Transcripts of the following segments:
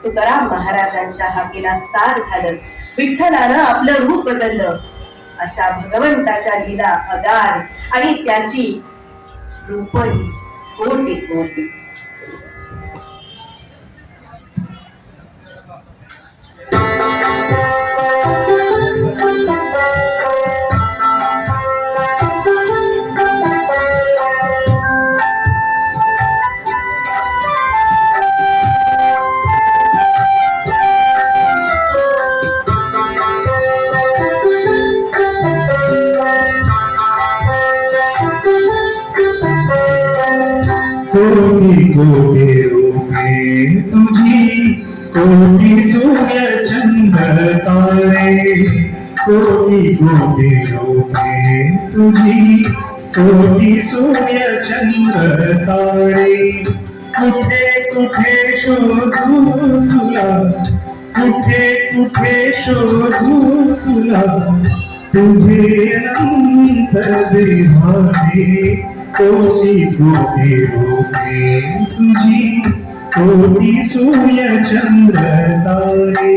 तुकाराम महाराजांच्या हाकेला साथ घालत विठ्ठलानं आपलं रूप बदललं. अशा भगवंताच्या लीला अगार आणि त्याची रूपही कोटी कोटी. कोटी कोटी रूपे तुझी, कोटी सूर्य चंद्र तारे. कोटी कोटी रूपे तुझी, कोटी सूर्य चंद्र तारे. कुठे कुठे शोधू तुला, कुठे कुठे शोधू तुला, तुझे अनंत देहाने. कोटी कोटी रूपे तुझी, कोटी सूर्य चंद्र तारे.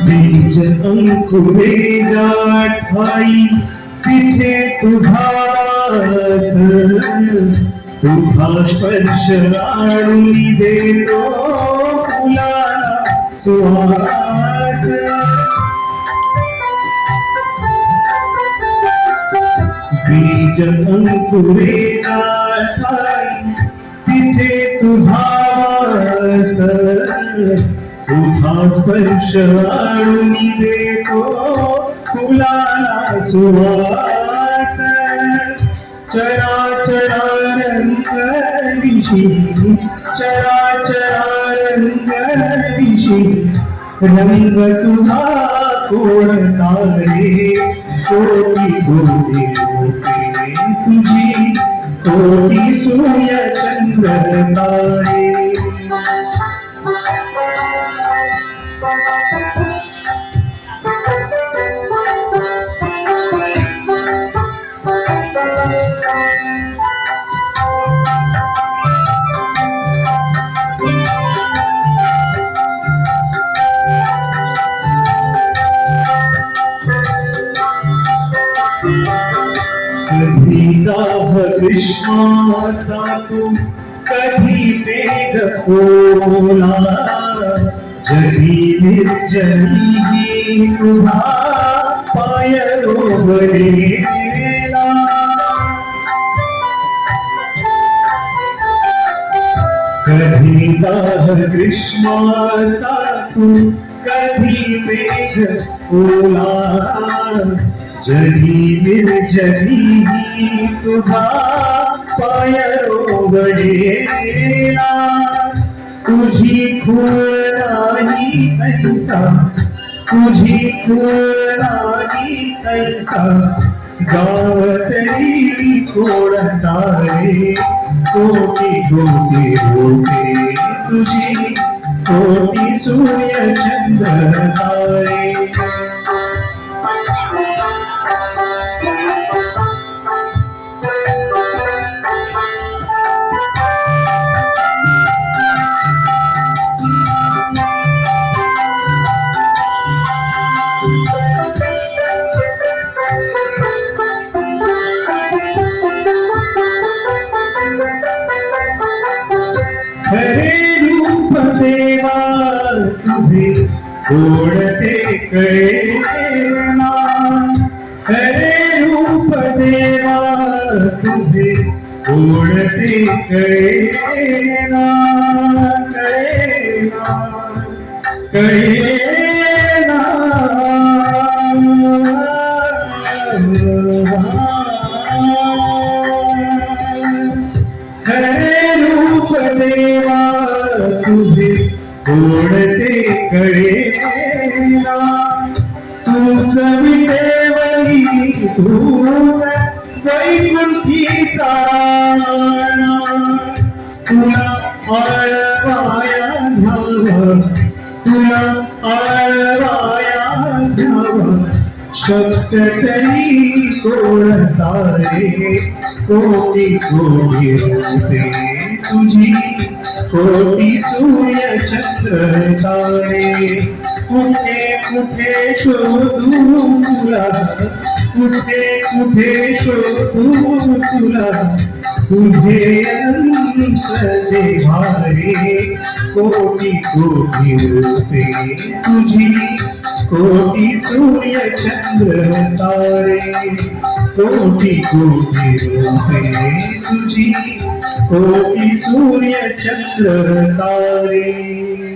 बीज अंकुरे ठाई तिथे तुझा रस, तुझा स्पर्श आणून देतो फुलाला सुवास. बीज अंकुरे ठाई तिथे तुझा रस, तुझा स्पर्श आणून देतो फुलाला सुवास. चराचरा रंग विशी, चराचरा रंग विशी, रंग तुझा कोणता रे. कोटी कोटी रूपे तुझी, कोटी सूर्य चंद्र तारे. कधी दाह ग्रीष्माचा तू, कधी वेग ओला, जगी निर्जनी तुझा पाय रोवलेला. कधी दाह ग्रीष्माचा तू, कधी वेग ओला, जगी निर्जनी तुझा पाय रोवलेला. तुझी खूळ नाही ऐसा, तुझी खूळ नाही ऐसा, गावतरी कोणता रे. कोटी कोटी रूपे तुझी, कोटी सूर्य चंद्र तारे. खरे रूप देवा तुझे ओढते कळेना. खरे रूप देवा तुझे ओढते कळेना. कळेना कळेना. खरे रूप देवा तुझे ओढते कळेना. तूच विटेवली तूच वैकुंठीचा राणा. तुला आळवाया न्यावा, तुला आळवाया न्यावा, शक्य तरी कोण तारे. कोटी कोटी रूपे तुझी, कोटी सूर्य चंद्र तारे. कुठे कुठे शोधू तुला, कुठे कुठे शोधू तुला, तुझे अंत देवारे. कोटी कोटी रूपे तुझी, कोटी सूर्य चंद्र तारे. कोटी कोटी रूपे तुझी, कोटी सूर्य चंद्र तारे.